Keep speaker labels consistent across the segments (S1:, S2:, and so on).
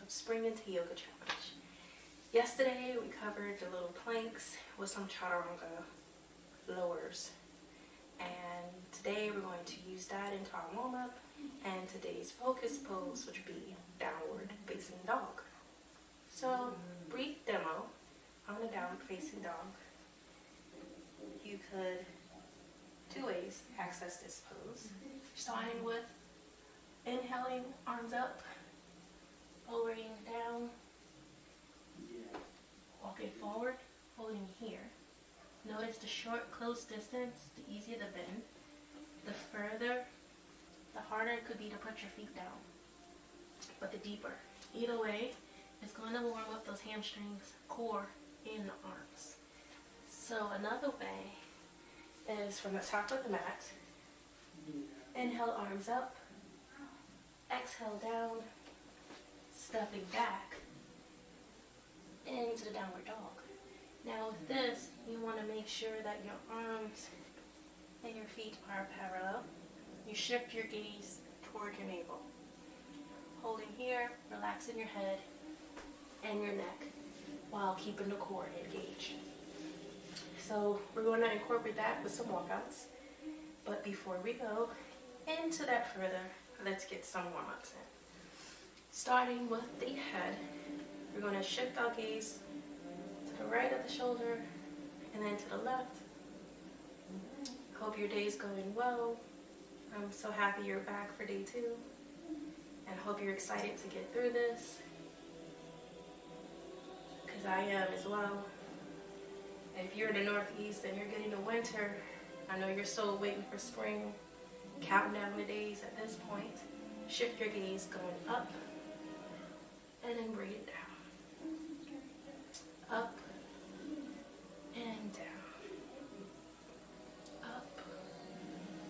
S1: Spring into Yoga Challenge. Yesterday we covered the little planks with some chaturanga lowers. And today we're going to use that into our warm-up and today's focus pose, which would be downward facing dog. So, brief demo on a downward facing dog. You could, two ways, access this pose. Starting with inhaling, arms up, lowering down, walking forward, holding here. Notice the short, close distance, the easier the bend. The further, the harder it could be to put your feet down, but the deeper. Either way, it's going to warm up those hamstrings, core, and the arms. So another way is from the top of the mat. Inhale, arms up. Exhale, down. Stepping back into the downward dog. Now with this, you want to make sure that your arms and your feet are parallel. You shift your gaze toward your navel. Holding here, relaxing your head and your neck while keeping the core engaged. So we're going to incorporate that with some walkouts. But before we go into that further, let's get some warm-ups in. Starting with the head, we're going to shift our gaze to the right of the shoulder and then to the left. Hope your day's going well. I'm so happy you're back for day 2 and hope you're excited to get through this, because I am as well. If you're in the Northeast and you're getting to winter, I know you're still waiting for spring, counting down the days at this point. Shift your gaze going up and then bring it down. Up and down. Up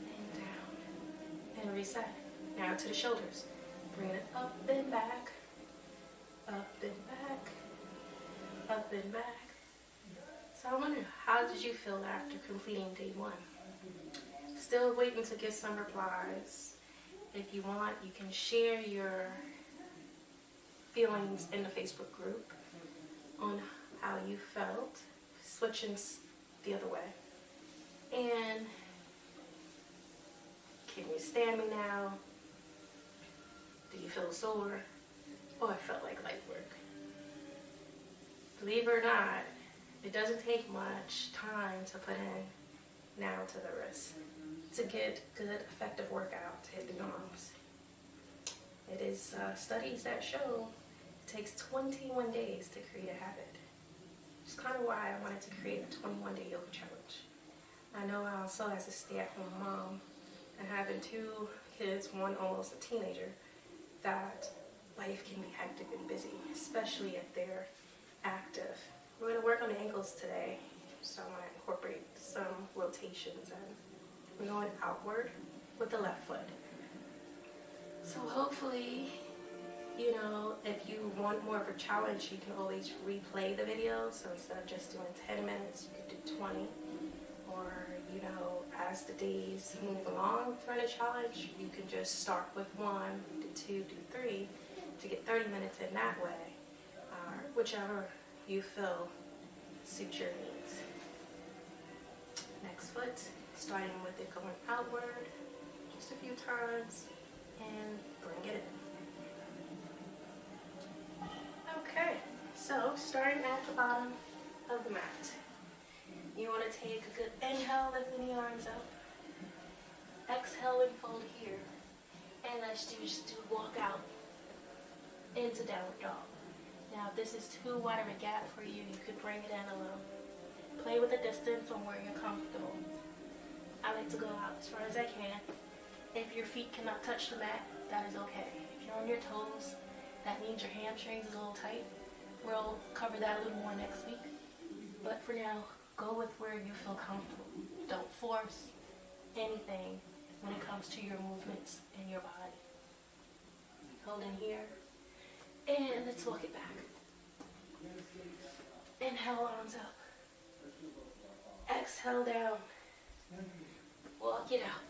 S1: and down. And reset. Now to the shoulders. Bring it up and back. Up and back. Up and back. So I wonder, how did you feel after completing day 1? Still waiting to get some replies. If you want, you can share your feelings in the Facebook group on how you felt, switching the other way. And can you stand me now? Do you feel sore? Oh, I felt like light work. Believe it or not, it doesn't take much time to put in now to the wrist to get good, effective workout to hit the arms. It is studies that show it takes 21 days to create a habit. It's kind of why I wanted to create a 21-day yoga challenge. I know I also, as a stay-at-home mom and having 2 kids, one almost a teenager, that life can be hectic and busy, especially if they're active. We're going to work on the ankles today, so I'm going to incorporate some rotations, and we're going outward with the left foot. So hopefully, you know, if you want more of a challenge, you can always replay the video. So instead of just doing 10 minutes, you could do 20. Or, you know, as the days move along through the challenge, you can just start with 1, do 2, do 3 to get 30 minutes in that way. Or whichever you feel suits your needs. Next foot, starting with it going outward just a few times and bring it in. Okay, so starting at the bottom of the mat. You want to take a good inhale, lifting the arms up. Exhale and fold here. And let's just do walk out into downward dog. Now if this is too wide of a gap for you, you could bring it in a little. Play with the distance on where you're comfortable. I like to go out as far as I can. If your feet cannot touch the mat, that is okay. If you're on your toes, that means your hamstrings is a little tight. We'll cover that a little more next week. But for now, go with where you feel comfortable. Don't force anything when it comes to your movements in your body. Hold in here. And let's walk it back. Inhale, arms up. Exhale down. Walk it out.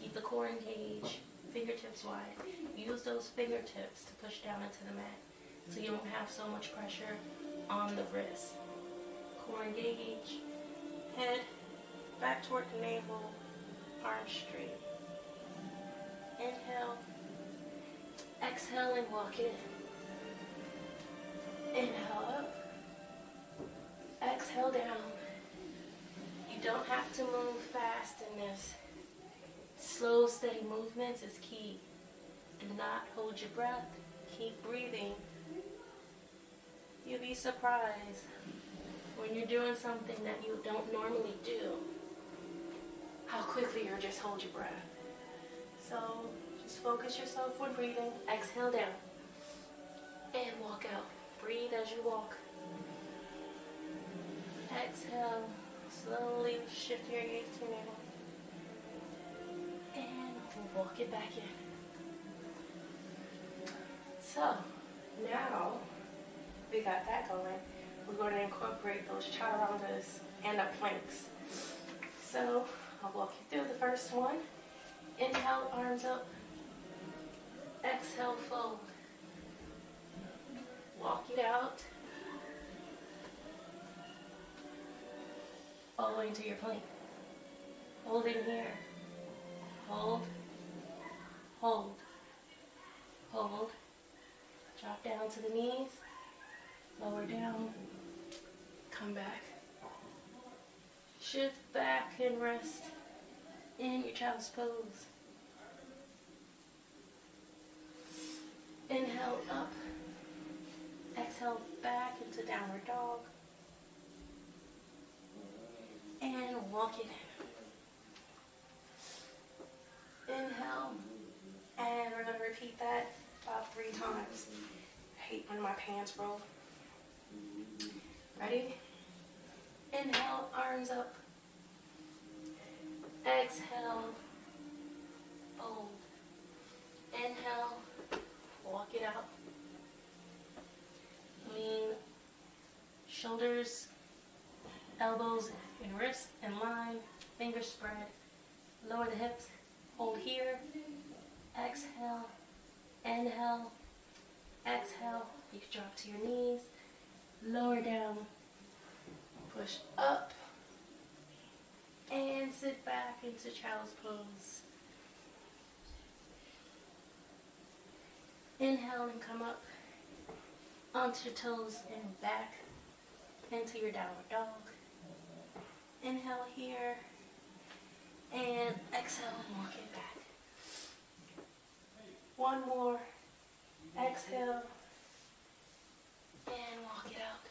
S1: Keep the core engaged. fingertips wide. Use those fingertips to push down into the mat so you won't have so much pressure on the wrist. Core engage, head back toward the navel, arms straight. Inhale, exhale and walk it in. Inhale up, exhale down. You don't have to move fast in this. Slow, steady movements is key. Do not hold your breath. Keep breathing. You'll be surprised when you're doing something that you don't normally do, how quickly you just hold your breath. So just focus yourself when breathing. Exhale down and walk out. Breathe as you walk. Exhale. Slowly shift your gaze to your navel. And walk it back in. So now we got that going. We're going to incorporate those chaturangas and the planks. So I'll walk you through the first one. Inhale, arms up. Exhale, fold. Walk it out. All the way into your plank. Hold in here. Hold. Hold. Hold. Drop down to the knees. Lower down. Come back. Shift back and rest in your child's pose. Inhale up. Exhale back into downward dog. And walk it in. Inhale. And we're going to repeat that about 3 times. I hate when my pants roll. Ready? Inhale, arms up. Exhale, fold. Inhale, walk it out. Lean, shoulders, elbows and wrists in line, fingers spread. Lower the hips, hold here. Exhale, inhale, exhale. You can drop to your knees, lower down, push up, and sit back into child's pose. Inhale and come up onto your toes and back into your downward dog. Inhale here, and exhale and walk it back. One more. Exhale, and walk it out.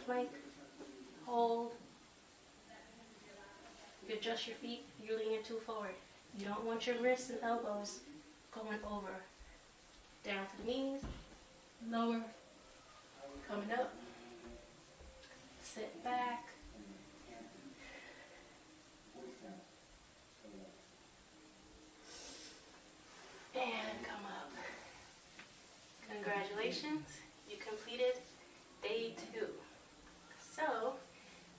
S1: Plank, hold. You adjust your feet, you're leaning too forward. You don't want your wrists and elbows going over. Down to the knees, lower, coming up. Sit back. And come up. Congratulations, you completed day 2. So,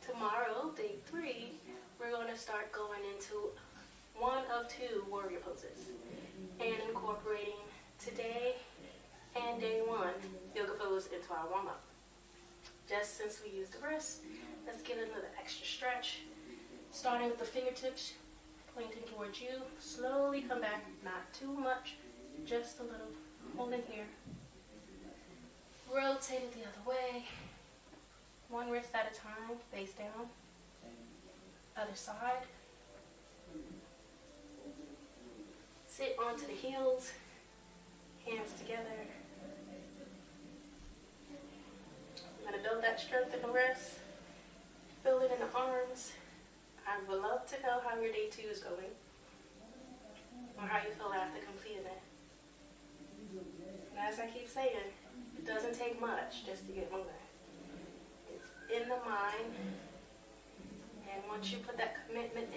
S1: tomorrow, day 3, we're going to start going into one of 2 warrior poses and incorporating today and day 1 yoga pose into our warm-up. Just since we used the wrists, let's get another extra stretch. Starting with the fingertips pointing towards you. Slowly come back, not too much, just a little. Hold in here. Rotate it the other way. One wrist at a time, face down. Other side. Sit onto the heels, hands together. I'm going to build that strength in the wrists, feel it in the arms. I would love to know how your day 2 is going, or how you feel after completing it. And as I keep saying, it doesn't take much just to get moving. It's in the mind, and once you put that commitment